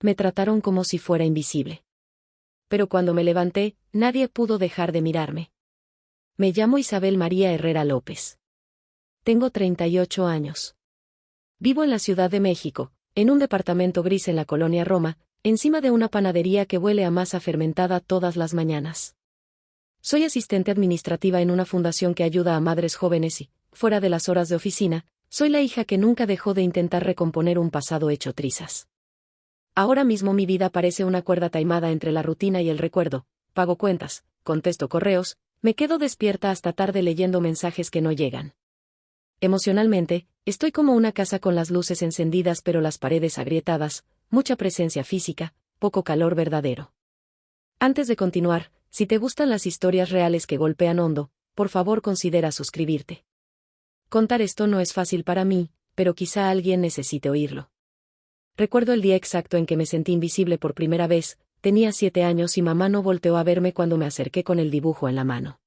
Me trataron como si fuera invisible. Pero cuando me levanté, nadie pudo dejar de mirarme. Me llamo Isabel María Herrera López. Tengo 38 años. Vivo en la Ciudad de México, en un departamento gris en la colonia Roma, encima de una panadería que huele a masa fermentada todas las mañanas. Soy asistente administrativa en una fundación que ayuda a madres jóvenes y, fuera de las horas de oficina, soy la hija que nunca dejó de intentar recomponer un pasado hecho trizas. Ahora mismo mi vida parece una cuerda taimada entre la rutina y el recuerdo. Pago cuentas, contesto correos, me quedo despierta hasta tarde leyendo mensajes que no llegan. Emocionalmente, estoy como una casa con las luces encendidas pero las paredes agrietadas, mucha presencia física, poco calor verdadero. Antes de continuar, si te gustan las historias reales que golpean hondo, por favor considera suscribirte. Contar esto no es fácil para mí, pero quizá alguien necesite oírlo. Recuerdo el día exacto en que me sentí invisible por primera vez, tenía 7 años y mamá no volteó a verme cuando me acerqué con el dibujo en la mano.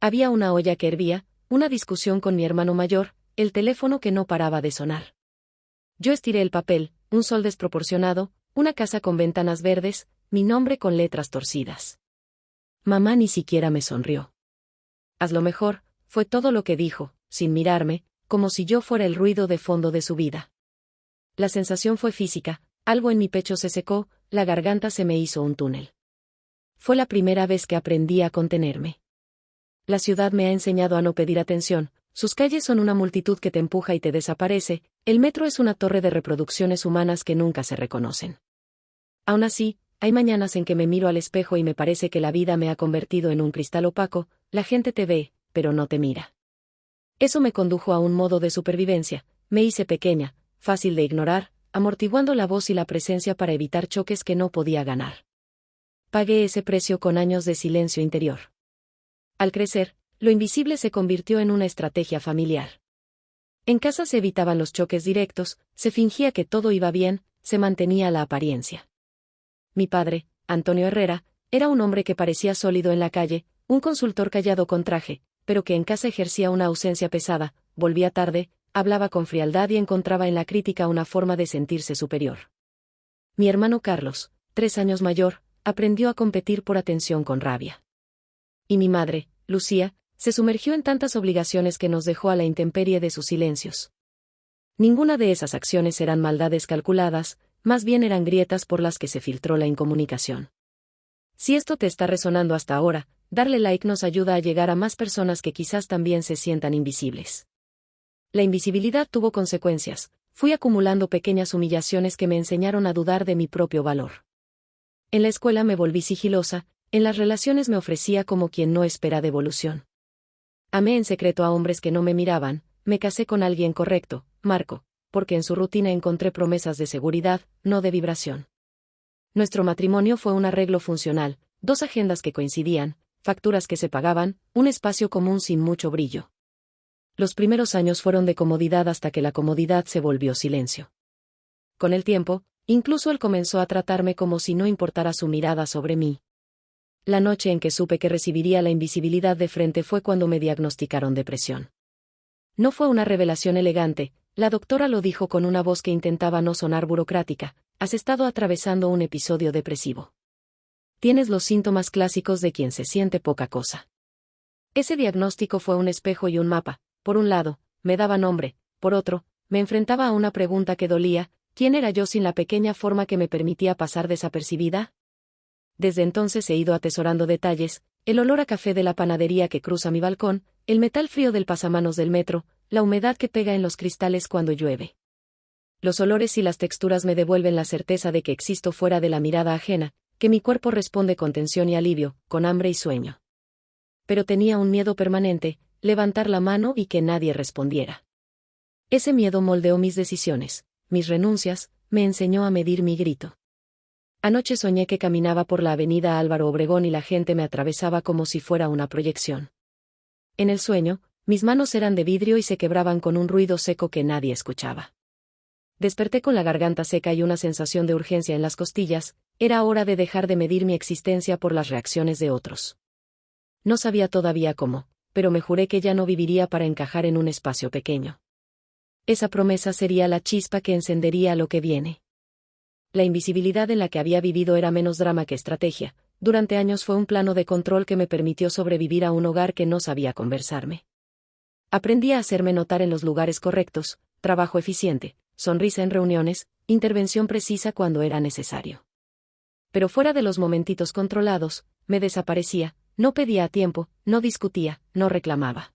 Había una olla que hervía, una discusión con mi hermano mayor, el teléfono que no paraba de sonar. Yo estiré el papel, un sol desproporcionado, una casa con ventanas verdes, mi nombre con letras torcidas. Mamá ni siquiera me sonrió. Hazlo mejor, fue todo lo que dijo, sin mirarme, como si yo fuera el ruido de fondo de su vida. La sensación fue física, algo en mi pecho se secó, la garganta se me hizo un túnel. Fue la primera vez que aprendí a contenerme. La ciudad me ha enseñado a no pedir atención, sus calles son una multitud que te empuja y te desaparece, el metro es una torre de reproducciones humanas que nunca se reconocen. Aún así, hay mañanas en que me miro al espejo y me parece que la vida me ha convertido en un cristal opaco, la gente te ve, pero no te mira. Eso me condujo a un modo de supervivencia, me hice pequeña, fácil de ignorar, amortiguando la voz y la presencia para evitar choques que no podía ganar. Pagué ese precio con años de silencio interior. Al crecer, lo invisible se convirtió en una estrategia familiar. En casa se evitaban los choques directos, se fingía que todo iba bien, se mantenía la apariencia. Mi padre, Antonio Herrera, era un hombre que parecía sólido en la calle, un consultor callado con traje, pero que en casa ejercía una ausencia pesada, volvía tarde, hablaba con frialdad y encontraba en la crítica una forma de sentirse superior. Mi hermano Carlos, 3 años mayor, aprendió a competir por atención con rabia. Y mi madre, Lucía, se sumergió en tantas obligaciones que nos dejó a la intemperie de sus silencios. Ninguna de esas acciones eran maldades calculadas, más bien eran grietas por las que se filtró la incomunicación. Si esto te está resonando hasta ahora, darle like nos ayuda a llegar a más personas que quizás también se sientan invisibles. La invisibilidad tuvo consecuencias, fui acumulando pequeñas humillaciones que me enseñaron a dudar de mi propio valor. En la escuela me volví sigilosa, en las relaciones me ofrecía como quien no espera devolución. Amé en secreto a hombres que no me miraban, me casé con alguien correcto, Marco, porque en su rutina encontré promesas de seguridad, no de vibración. Nuestro matrimonio fue un arreglo funcional, 2 agendas que coincidían, facturas que se pagaban, un espacio común sin mucho brillo. Los primeros años fueron de comodidad hasta que la comodidad se volvió silencio. Con el tiempo, incluso él comenzó a tratarme como si no importara su mirada sobre mí. La noche en que supe que recibiría la invisibilidad de frente fue cuando me diagnosticaron depresión. No fue una revelación elegante, la doctora lo dijo con una voz que intentaba no sonar burocrática: has estado atravesando un episodio depresivo. Tienes los síntomas clásicos de quien se siente poca cosa. Ese diagnóstico fue un espejo y un mapa. Por un lado, me daba nombre, por otro, me enfrentaba a una pregunta que dolía: ¿quién era yo sin la pequeña forma que me permitía pasar desapercibida? Desde entonces he ido atesorando detalles, el olor a café de la panadería que cruza mi balcón, el metal frío del pasamanos del metro, la humedad que pega en los cristales cuando llueve. Los olores y las texturas me devuelven la certeza de que existo fuera de la mirada ajena, que mi cuerpo responde con tensión y alivio, con hambre y sueño. Pero tenía un miedo permanente: levantar la mano y que nadie respondiera. Ese miedo moldeó mis decisiones, mis renuncias, me enseñó a medir mi grito. Anoche soñé que caminaba por la avenida Álvaro Obregón y la gente me atravesaba como si fuera una proyección. En el sueño, mis manos eran de vidrio y se quebraban con un ruido seco que nadie escuchaba. Desperté con la garganta seca y una sensación de urgencia en las costillas: era hora de dejar de medir mi existencia por las reacciones de otros. No sabía todavía cómo, pero me juré que ya no viviría para encajar en un espacio pequeño. Esa promesa sería la chispa que encendería lo que viene. la invisibilidad en la que había vivido era menos drama que estrategia. Durante años fue un plano de control que me permitió sobrevivir a un hogar que no sabía conversarme. Aprendí a hacerme notar en los lugares correctos, trabajo eficiente, sonrisa en reuniones, intervención precisa cuando era necesario. Pero fuera de los momentitos controlados, me desaparecía, no pedía a tiempo, no discutía, no reclamaba.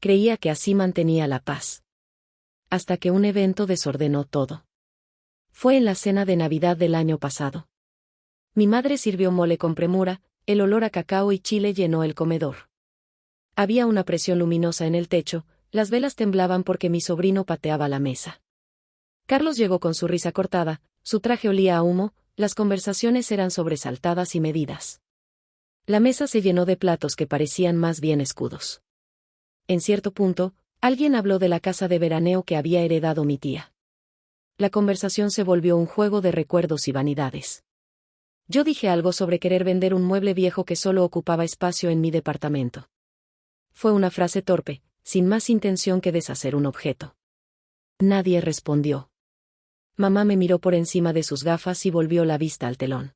Creía que así mantenía la paz. Hasta que un evento desordenó todo. Fue en la cena de Navidad del año pasado. Mi madre sirvió mole con premura, el olor a cacao y chile llenó el comedor. Había una presión luminosa en el techo, las velas temblaban porque mi sobrino pateaba la mesa. Carlos llegó con su risa cortada, su traje olía a humo, las conversaciones eran sobresaltadas y medidas. La mesa se llenó de platos que parecían más bien escudos. En cierto punto, alguien habló de la casa de veraneo que había heredado mi tía. La conversación se volvió un juego de recuerdos y vanidades. Yo dije algo sobre querer vender un mueble viejo que solo ocupaba espacio en mi departamento. Fue una frase torpe, sin más intención que deshacer un objeto. Nadie respondió. Mamá me miró por encima de sus gafas y volvió la vista al telón.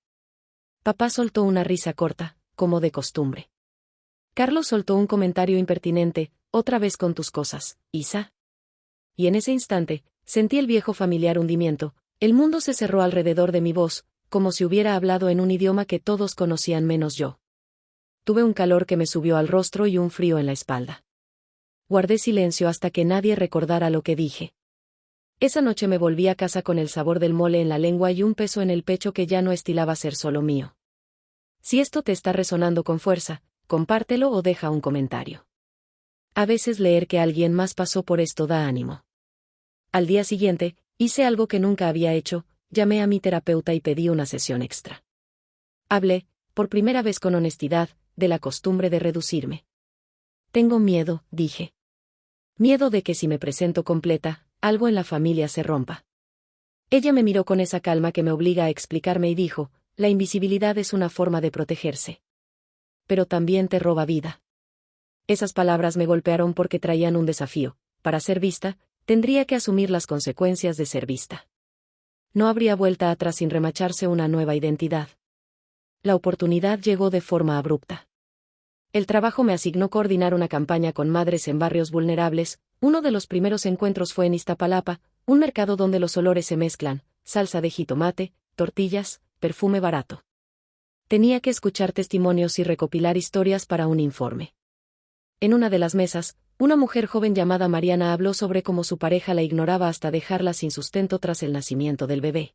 Papá soltó una risa corta, como de costumbre. Carlos soltó un comentario impertinente, otra vez con tus cosas, Isa. Y en ese instante, sentí el viejo familiar hundimiento, el mundo se cerró alrededor de mi voz, como si hubiera hablado en un idioma que todos conocían menos yo. Tuve un calor que me subió al rostro y un frío en la espalda. Guardé silencio hasta que nadie recordara lo que dije. Esa noche me volví a casa con el sabor del mole en la lengua y un peso en el pecho que ya no estilaba ser solo mío. Si esto te está resonando con fuerza, compártelo o deja un comentario. A veces leer que alguien más pasó por esto da ánimo. Al día siguiente, hice algo que nunca había hecho, llamé a mi terapeuta y pedí una sesión extra. Hablé, por primera vez con honestidad, de la costumbre de reducirme. Tengo miedo, dije. Miedo de que si me presento completa, algo en la familia se rompa. Ella me miró con esa calma que me obliga a explicarme y dijo, la invisibilidad es una forma de protegerse. Pero también te roba vida. Esas palabras me golpearon porque traían un desafío. Para ser vista, tendría que asumir las consecuencias de ser vista. No habría vuelta atrás sin remacharse una nueva identidad. La oportunidad llegó de forma abrupta. El trabajo me asignó coordinar una campaña con madres en barrios vulnerables. Uno de los primeros encuentros fue en Iztapalapa, un mercado donde los olores se mezclan, salsa de jitomate, tortillas, perfume barato. Tenía que escuchar testimonios y recopilar historias para un informe. En una de las mesas, una mujer joven llamada Mariana habló sobre cómo su pareja la ignoraba hasta dejarla sin sustento tras el nacimiento del bebé.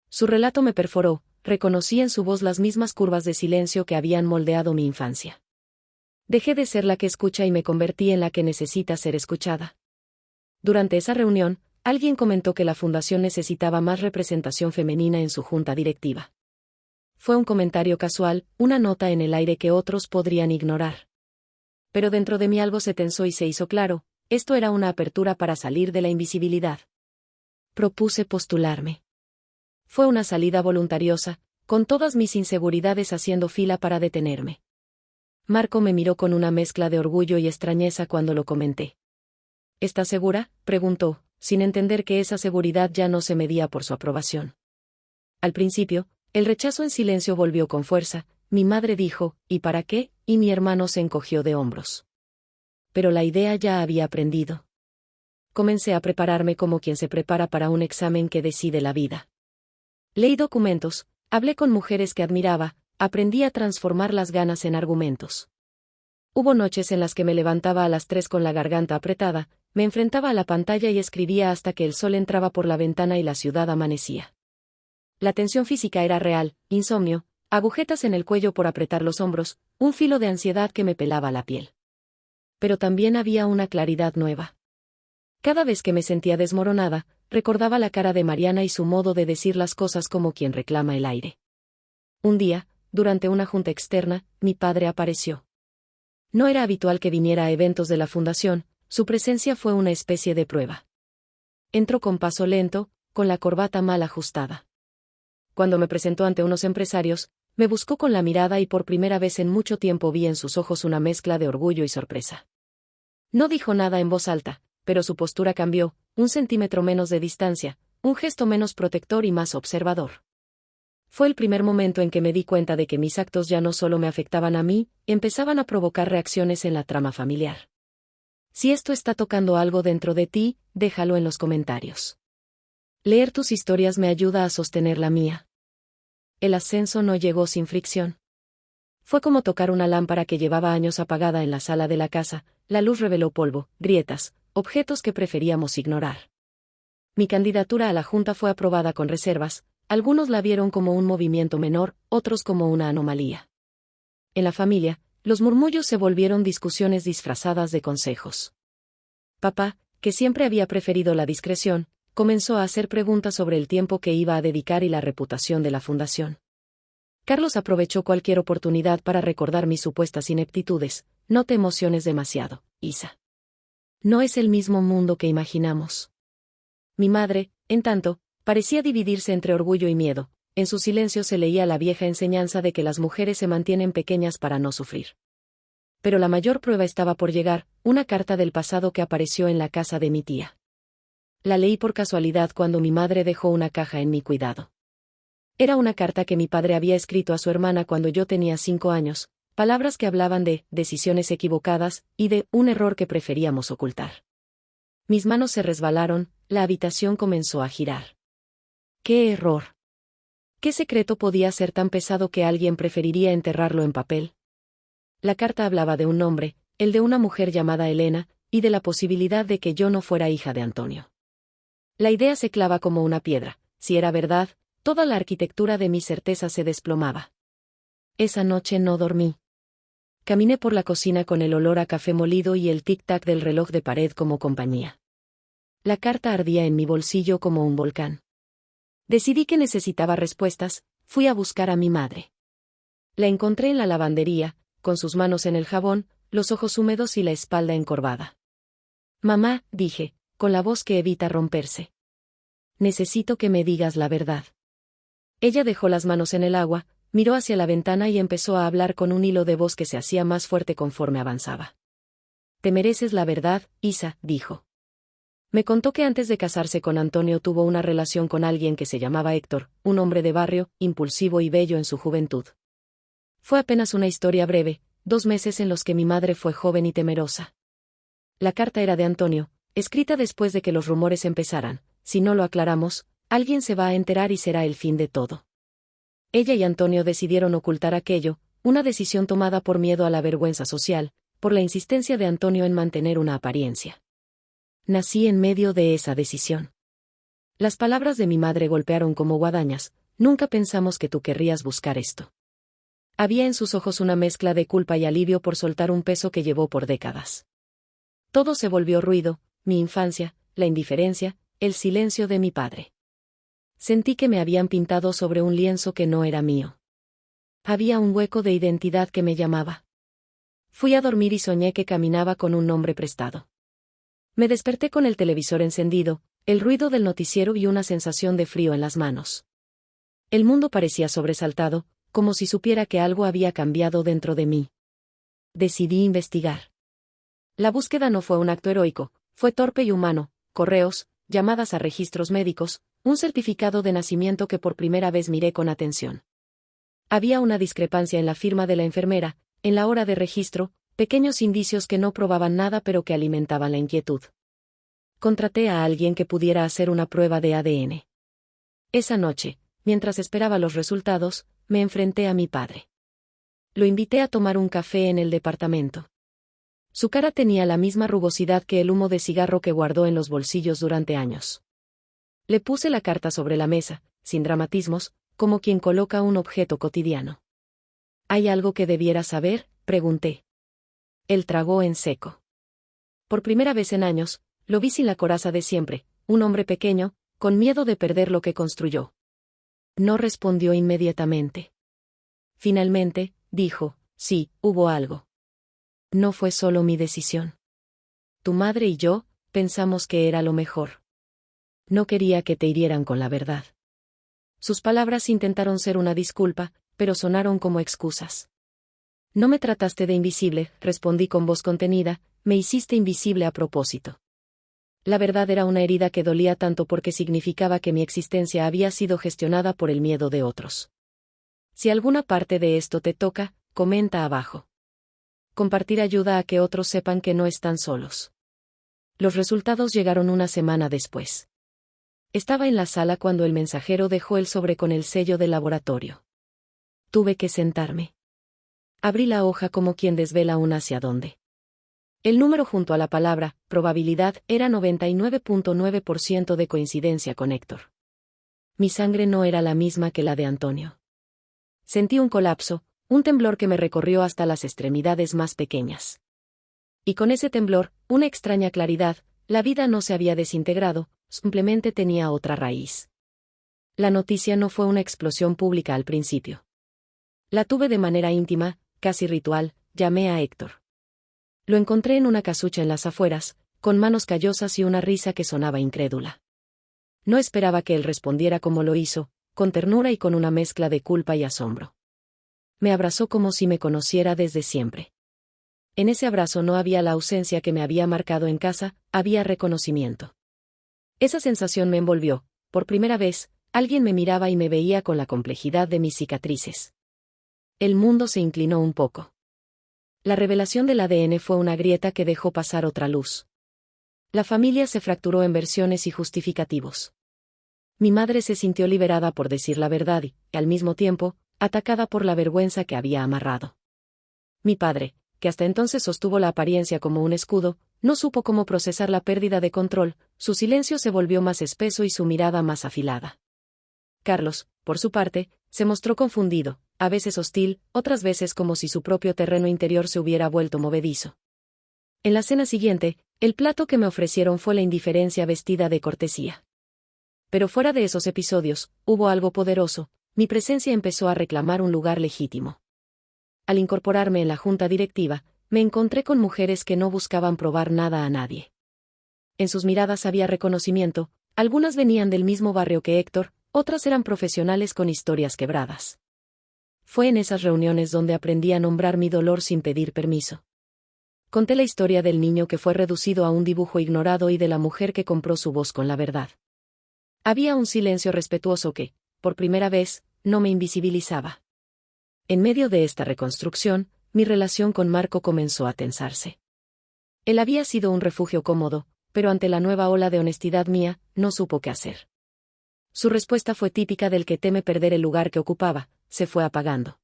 Su relato me perforó, reconocí en su voz las mismas curvas de silencio que habían moldeado mi infancia. Dejé de ser la que escucha y me convertí en la que necesita ser escuchada. Durante esa reunión, alguien comentó que la fundación necesitaba más representación femenina en su junta directiva. Fue un comentario casual, una nota en el aire que otros podrían ignorar. Pero dentro de mí algo se tensó y se hizo claro, esto era una apertura para salir de la invisibilidad. Propuse postularme. Fue una salida voluntariosa, con todas mis inseguridades haciendo fila para detenerme. Marco me miró con una mezcla de orgullo y extrañeza cuando lo comenté. ¿Estás segura?, preguntó, sin entender que esa seguridad ya no se medía por su aprobación. Al principio, el rechazo en silencio volvió con fuerza, mi madre dijo, ¿y para qué?, y mi hermano se encogió de hombros. Pero la idea ya había aprendido. Comencé a prepararme como quien se prepara para un examen que decide la vida. Leí documentos, hablé con mujeres que admiraba, aprendí a transformar las ganas en argumentos. Hubo noches en las que me levantaba a las 3 con la garganta apretada, me enfrentaba a la pantalla y escribía hasta que el sol entraba por la ventana y la ciudad amanecía. La tensión física era real, insomnio, agujetas en el cuello por apretar los hombros, un filo de ansiedad que me pelaba la piel. Pero también había una claridad nueva. Cada vez que me sentía desmoronada, recordaba la cara de Mariana y su modo de decir las cosas como quien reclama el aire. Un día, durante una junta externa, mi padre apareció. No era habitual que viniera a eventos de la fundación, su presencia fue una especie de prueba. Entró con paso lento, con la corbata mal ajustada. Cuando me presentó ante unos empresarios, me buscó con la mirada y por primera vez en mucho tiempo vi en sus ojos una mezcla de orgullo y sorpresa. No dijo nada en voz alta, pero su postura cambió, un centímetro menos de distancia, un gesto menos protector y más observador. Fue el primer momento en que me di cuenta de que mis actos ya no solo me afectaban a mí, empezaban a provocar reacciones en la trama familiar. Si esto está tocando algo dentro de ti, déjalo en los comentarios. Leer tus historias me ayuda a sostener la mía. El ascenso no llegó sin fricción. Fue como tocar una lámpara que llevaba años apagada en la sala de la casa, la luz reveló polvo, grietas, objetos que preferíamos ignorar. Mi candidatura a la Junta fue aprobada con reservas, algunos la vieron como un movimiento menor, otros como una anomalía. En la familia, los murmullos se volvieron discusiones disfrazadas de consejos. Papá, que siempre había preferido la discreción, comenzó a hacer preguntas sobre el tiempo que iba a dedicar y la reputación de la fundación. Carlos aprovechó cualquier oportunidad para recordar mis supuestas ineptitudes. No te emociones demasiado, Isa. No es el mismo mundo que imaginamos. Mi madre, en tanto, parecía dividirse entre orgullo y miedo. En su silencio se leía la vieja enseñanza de que las mujeres se mantienen pequeñas para no sufrir. Pero la mayor prueba estaba por llegar, una carta del pasado que apareció en la casa de mi tía. La leí por casualidad cuando mi madre dejó una caja en mi cuidado. Era una carta que mi padre había escrito a su hermana cuando yo tenía 5 años, palabras que hablaban de decisiones equivocadas y de un error que preferíamos ocultar. Mis manos se resbalaron, la habitación comenzó a girar. ¡Qué error! ¿Qué secreto podía ser tan pesado que alguien preferiría enterrarlo en papel? La carta hablaba de un nombre, el de una mujer llamada Elena, y de la posibilidad de que yo no fuera hija de Antonio. La idea se clava como una piedra. Si era verdad, toda la arquitectura de mi certeza se desplomaba. Esa noche no dormí. Caminé por la cocina con el olor a café molido y el tic-tac del reloj de pared como compañía. La carta ardía en mi bolsillo como un volcán. Decidí que necesitaba respuestas, fui a buscar a mi madre. La encontré en la lavandería, con sus manos en el jabón, los ojos húmedos y la espalda encorvada. Mamá, dije, con la voz que evita romperse. Necesito que me digas la verdad. Ella dejó las manos en el agua, miró hacia la ventana y empezó a hablar con un hilo de voz que se hacía más fuerte conforme avanzaba. Te mereces la verdad, Isa, dijo. Me contó que antes de casarse con Antonio tuvo una relación con alguien que se llamaba Héctor, un hombre de barrio, impulsivo y bello en su juventud. Fue apenas una historia breve, 2 meses en los que mi madre fue joven y temerosa. La carta era de Antonio, escrita después de que los rumores empezaran. Si no lo aclaramos, alguien se va a enterar y será el fin de todo. Ella y Antonio decidieron ocultar aquello, una decisión tomada por miedo a la vergüenza social, por la insistencia de Antonio en mantener una apariencia. Nací en medio de esa decisión. Las palabras de mi madre golpearon como guadañas. Nunca pensamos que tú querrías buscar esto. Había en sus ojos una mezcla de culpa y alivio por soltar un peso que llevó por décadas. Todo se volvió ruido, mi infancia, la indiferencia, el silencio de mi padre. Sentí que me habían pintado sobre un lienzo que no era mío. Había un hueco de identidad que me llamaba. Fui a dormir y soñé que caminaba con un nombre prestado. Me desperté con el televisor encendido, el ruido del noticiero y una sensación de frío en las manos. El mundo parecía sobresaltado, como si supiera que algo había cambiado dentro de mí. Decidí investigar. La búsqueda no fue un acto heroico, fue torpe y humano, correos, llamadas a registros médicos, un certificado de nacimiento que por primera vez miré con atención. Había una discrepancia en la firma de la enfermera, en la hora de registro, pequeños indicios que no probaban nada pero que alimentaban la inquietud. Contraté a alguien que pudiera hacer una prueba de ADN. Esa noche, mientras esperaba los resultados, me enfrenté a mi padre. Lo invité a tomar un café en el departamento. Su cara tenía la misma rugosidad que el humo de cigarro que guardó en los bolsillos durante años. Le puse la carta sobre la mesa, sin dramatismos, como quien coloca un objeto cotidiano. ¿Hay algo que debiera saber?, pregunté. Él tragó en seco. Por primera vez en años, lo vi sin la coraza de siempre, un hombre pequeño, con miedo de perder lo que construyó. No respondió inmediatamente. Finalmente, dijo, sí, hubo algo. No fue solo mi decisión. Tu madre y yo, pensamos que era lo mejor. No quería que te hirieran con la verdad. Sus palabras intentaron ser una disculpa, pero sonaron como excusas. No me trataste de invisible, respondí con voz contenida, me hiciste invisible a propósito. La verdad era una herida que dolía tanto porque significaba que mi existencia había sido gestionada por el miedo de otros. Si alguna parte de esto te toca, comenta abajo. Compartir ayuda a que otros sepan que no están solos. Los resultados llegaron una semana después. Estaba en la sala cuando el mensajero dejó el sobre con el sello del laboratorio. Tuve que sentarme. Abrí la hoja como quien desvela un hacia dónde. El número junto a la palabra, probabilidad, era 99.9% de coincidencia con Héctor. Mi sangre no era la misma que la de Antonio. Sentí un colapso, un temblor que me recorrió hasta las extremidades más pequeñas. Y con ese temblor, una extraña claridad, la vida no se había desintegrado, simplemente tenía otra raíz. La noticia no fue una explosión pública al principio. La tuve de manera íntima, casi ritual, llamé a Héctor. Lo encontré en una casucha en las afueras, con manos callosas y una risa que sonaba incrédula. No esperaba que él respondiera como lo hizo, con ternura y con una mezcla de culpa y asombro. Me abrazó como si me conociera desde siempre. En ese abrazo no había la ausencia que me había marcado en casa, había reconocimiento. Esa sensación me envolvió, por primera vez, alguien me miraba y me veía con la complejidad de mis cicatrices. El mundo se inclinó un poco. La revelación del ADN fue una grieta que dejó pasar otra luz. La familia se fracturó en versiones y justificativos. Mi madre se sintió liberada por decir la verdad y, al mismo tiempo, atacada por la vergüenza que había amarrado. Mi padre, que hasta entonces sostuvo la apariencia como un escudo, no supo cómo procesar la pérdida de control, su silencio se volvió más espeso y su mirada más afilada. Carlos, por su parte, se mostró confundido, a veces hostil, otras veces como si su propio terreno interior se hubiera vuelto movedizo. En la cena siguiente, el plato que me ofrecieron fue la indiferencia vestida de cortesía. Pero fuera de esos episodios, hubo algo poderoso, mi presencia empezó a reclamar un lugar legítimo. Al incorporarme en la junta directiva, me encontré con mujeres que no buscaban probar nada a nadie. En sus miradas había reconocimiento, algunas venían del mismo barrio que Héctor, otras eran profesionales con historias quebradas. Fue en esas reuniones donde aprendí a nombrar mi dolor sin pedir permiso. Conté la historia del niño que fue reducido a un dibujo ignorado y de la mujer que compró su voz con la verdad. Había un silencio respetuoso que, por primera vez, no me invisibilizaba. En medio de esta reconstrucción, mi relación con Marco comenzó a tensarse. Él había sido un refugio cómodo, pero ante la nueva ola de honestidad mía, no supo qué hacer. Su respuesta fue típica del que teme perder el lugar que ocupaba, se fue apagando.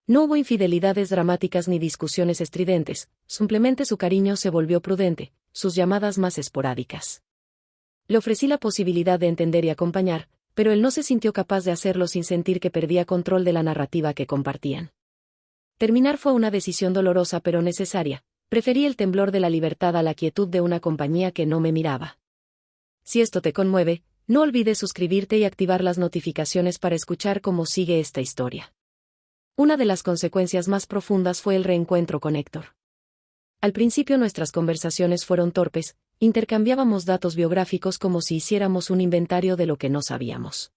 No hubo infidelidades dramáticas ni discusiones estridentes, simplemente su cariño se volvió prudente, sus llamadas más esporádicas. Le ofrecí la posibilidad de entender y acompañar, pero él no se sintió capaz de hacerlo sin sentir que perdía control de la narrativa que compartían. Terminar fue una decisión dolorosa pero necesaria, preferí el temblor de la libertad a la quietud de una compañía que no me miraba. Si esto te conmueve, no olvides suscribirte y activar las notificaciones para escuchar cómo sigue esta historia. Una de las consecuencias más profundas fue el reencuentro con Héctor. Al principio nuestras conversaciones fueron torpes, intercambiábamos datos biográficos como si hiciéramos un inventario de lo que no sabíamos.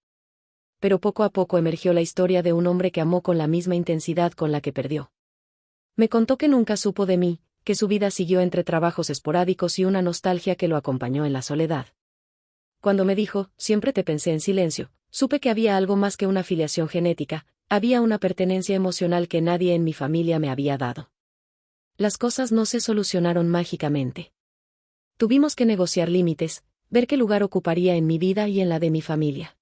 Pero poco a poco emergió la historia de un hombre que amó con la misma intensidad con la que perdió. Me contó que nunca supo de mí, que su vida siguió entre trabajos esporádicos y una nostalgia que lo acompañó en la soledad. Cuando me dijo, siempre te pensé en silencio, supe que había algo más que una filiación genética, había una pertenencia emocional que nadie en mi familia me había dado. Las cosas no se solucionaron mágicamente. Tuvimos que negociar límites, ver qué lugar ocuparía en mi vida y en la de mi familia.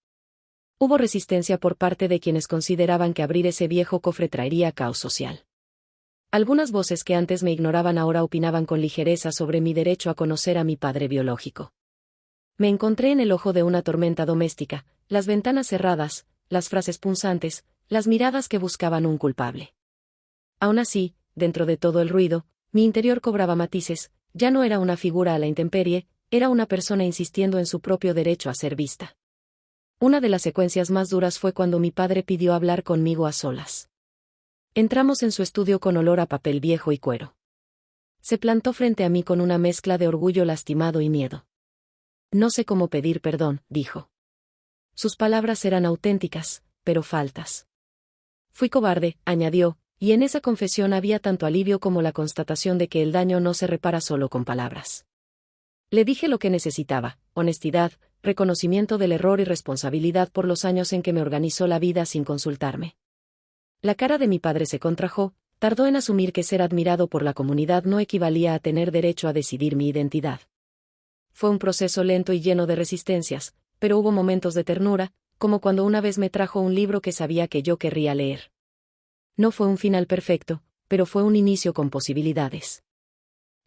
Hubo resistencia por parte de quienes consideraban que abrir ese viejo cofre traería caos social. Algunas voces que antes me ignoraban ahora opinaban con ligereza sobre mi derecho a conocer a mi padre biológico. Me encontré en el ojo de una tormenta doméstica, las ventanas cerradas, las frases punzantes, las miradas que buscaban un culpable. Aún así, dentro de todo el ruido, mi interior cobraba matices, ya no era una figura a la intemperie, era una persona insistiendo en su propio derecho a ser vista. Una de las secuencias más duras fue cuando mi padre pidió hablar conmigo a solas. Entramos en su estudio con olor a papel viejo y cuero. Se plantó frente a mí con una mezcla de orgullo lastimado y miedo. No sé cómo pedir perdón, dijo. Sus palabras eran auténticas, pero faltas. Fui cobarde, añadió, y en esa confesión había tanto alivio como la constatación de que el daño no se repara solo con palabras. Le dije lo que necesitaba: honestidad, reconocimiento del error y responsabilidad por los años en que me organizó la vida sin consultarme. La cara de mi padre se contrajo, tardó en asumir que ser admirado por la comunidad no equivalía a tener derecho a decidir mi identidad. Fue un proceso lento y lleno de resistencias, pero hubo momentos de ternura, como cuando una vez me trajo un libro que sabía que yo querría leer. No fue un final perfecto, pero fue un inicio con posibilidades.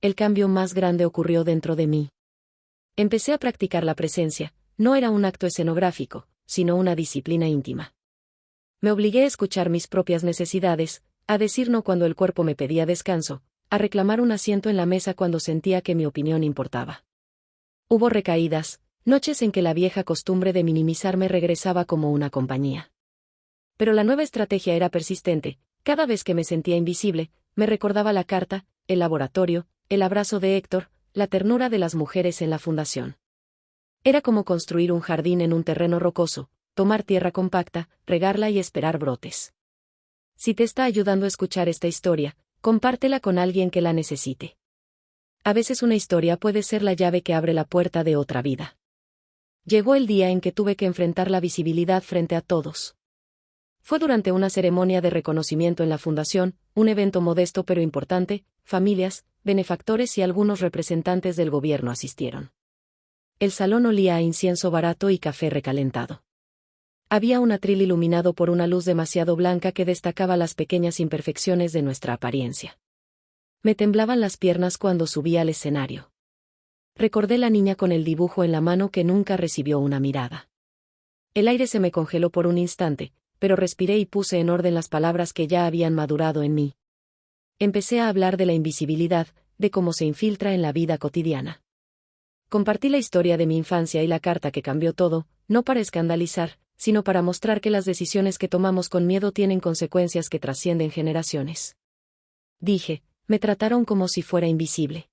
El cambio más grande ocurrió dentro de mí. Empecé a practicar la presencia. No era un acto escenográfico, sino una disciplina íntima. Me obligué a escuchar mis propias necesidades, a decir no cuando el cuerpo me pedía descanso, a reclamar un asiento en la mesa cuando sentía que mi opinión importaba. Hubo recaídas, noches en que la vieja costumbre de minimizarme regresaba como una compañía. Pero la nueva estrategia era persistente. Cada vez que me sentía invisible, me recordaba la carta, el laboratorio, el abrazo de Héctor, la ternura de las mujeres en la fundación. Era como construir un jardín en un terreno rocoso, tomar tierra compacta, regarla y esperar brotes. Si te está ayudando a escuchar esta historia, compártela con alguien que la necesite. A veces una historia puede ser la llave que abre la puerta de otra vida. Llegó el día en que tuve que enfrentar la visibilidad frente a todos. Fue durante una ceremonia de reconocimiento en la fundación, un evento modesto pero importante. Familias, benefactores y algunos representantes del gobierno asistieron. El salón olía a incienso barato y café recalentado. Había un atril iluminado por una luz demasiado blanca que destacaba las pequeñas imperfecciones de nuestra apariencia. Me temblaban las piernas cuando subí al escenario. Recordé la niña con el dibujo en la mano que nunca recibió una mirada. El aire se me congeló por un instante, pero respiré y puse en orden las palabras que ya habían madurado en mí. Empecé a hablar de la invisibilidad, de cómo se infiltra en la vida cotidiana. Compartí la historia de mi infancia y la carta que cambió todo, no para escandalizar, sino para mostrar que las decisiones que tomamos con miedo tienen consecuencias que trascienden generaciones. Dije, me trataron como si fuera invisible.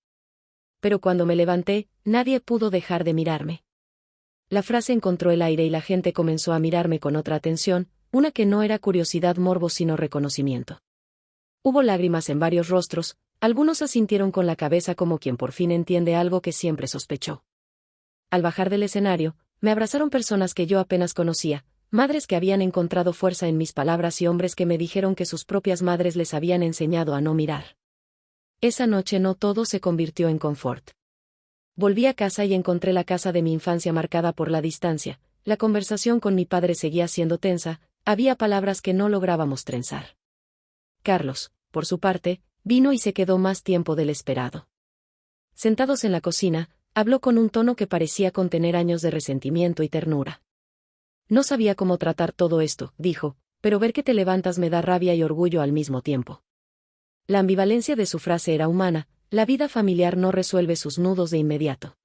Pero cuando me levanté, nadie pudo dejar de mirarme. La frase encontró el aire y la gente comenzó a mirarme con otra atención, una que no era curiosidad morbo sino reconocimiento. Hubo lágrimas en varios rostros, algunos asintieron con la cabeza como quien por fin entiende algo que siempre sospechó. Al bajar del escenario, me abrazaron personas que yo apenas conocía, madres que habían encontrado fuerza en mis palabras y hombres que me dijeron que sus propias madres les habían enseñado a no mirar. Esa noche no todo se convirtió en confort. Volví a casa y encontré la casa de mi infancia marcada por la distancia. La conversación con mi padre seguía siendo tensa, había palabras que no lográbamos trenzar. Carlos, por su parte, vino y se quedó más tiempo del esperado. Sentados en la cocina, habló con un tono que parecía contener años de resentimiento y ternura. No sabía cómo tratar todo esto, dijo, pero ver que te levantas me da rabia y orgullo al mismo tiempo. La ambivalencia de su frase era humana, la vida familiar no resuelve sus nudos de inmediato.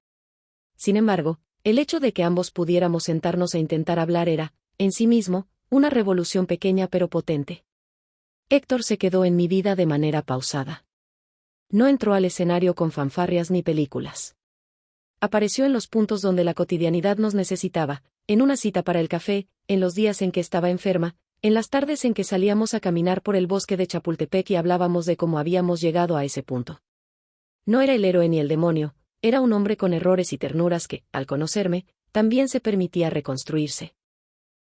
Sin embargo, el hecho de que ambos pudiéramos sentarnos a intentar hablar era, en sí mismo, una revolución pequeña pero potente. Héctor se quedó en mi vida de manera pausada. No entró al escenario con fanfarrias ni películas. Apareció en los puntos donde la cotidianidad nos necesitaba, en una cita para el café, en los días en que estaba enferma, en las tardes en que salíamos a caminar por el bosque de Chapultepec y hablábamos de cómo habíamos llegado a ese punto. No era el héroe ni el demonio, era un hombre con errores y ternuras que, al conocerme, también se permitía reconstruirse.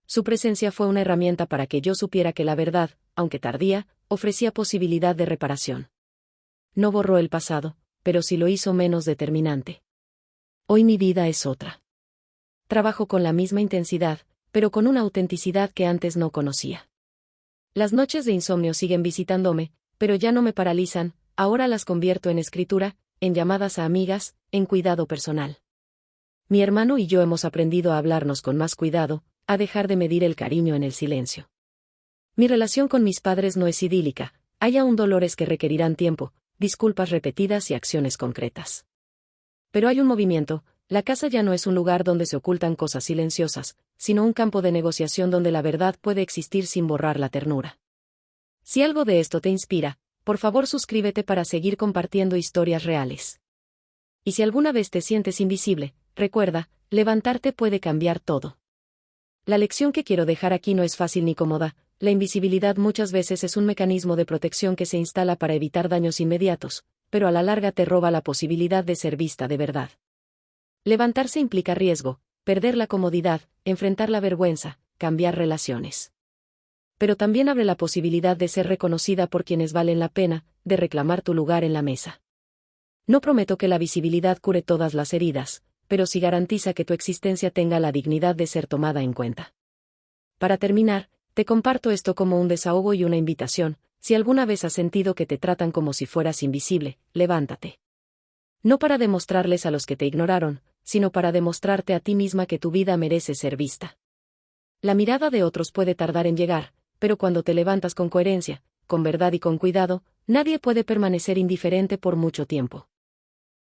Su presencia fue una herramienta para que yo supiera que la verdad, aunque tardía, ofrecía posibilidad de reparación. No borró el pasado, pero sí lo hizo menos determinante. Hoy mi vida es otra. Trabajo con la misma intensidad, pero con una autenticidad que antes no conocía. Las noches de insomnio siguen visitándome, pero ya no me paralizan, ahora las convierto en escritura, en llamadas a amigas, en cuidado personal. Mi hermano y yo hemos aprendido a hablarnos con más cuidado, a dejar de medir el cariño en el silencio. Mi relación con mis padres no es idílica, hay aún dolores que requerirán tiempo, disculpas repetidas y acciones concretas. Pero hay un movimiento, la casa ya no es un lugar donde se ocultan cosas silenciosas, sino un campo de negociación donde la verdad puede existir sin borrar la ternura. Si algo de esto te inspira, por favor suscríbete para seguir compartiendo historias reales. Y si alguna vez te sientes invisible, recuerda, levantarte puede cambiar todo. La lección que quiero dejar aquí no es fácil ni cómoda, la invisibilidad muchas veces es un mecanismo de protección que se instala para evitar daños inmediatos, pero a la larga te roba la posibilidad de ser vista de verdad. Levantarse implica riesgo, perder la comodidad, enfrentar la vergüenza, cambiar relaciones. Pero también abre la posibilidad de ser reconocida por quienes valen la pena, de reclamar tu lugar en la mesa. No prometo que la visibilidad cure todas las heridas, pero sí garantiza que tu existencia tenga la dignidad de ser tomada en cuenta. Para terminar, te comparto esto como un desahogo y una invitación. Si alguna vez has sentido que te tratan como si fueras invisible, levántate. No para demostrarles a los que te ignoraron, sino para demostrarte a ti misma que tu vida merece ser vista. La mirada de otros puede tardar en llegar, pero cuando te levantas con coherencia, con verdad y con cuidado, nadie puede permanecer indiferente por mucho tiempo.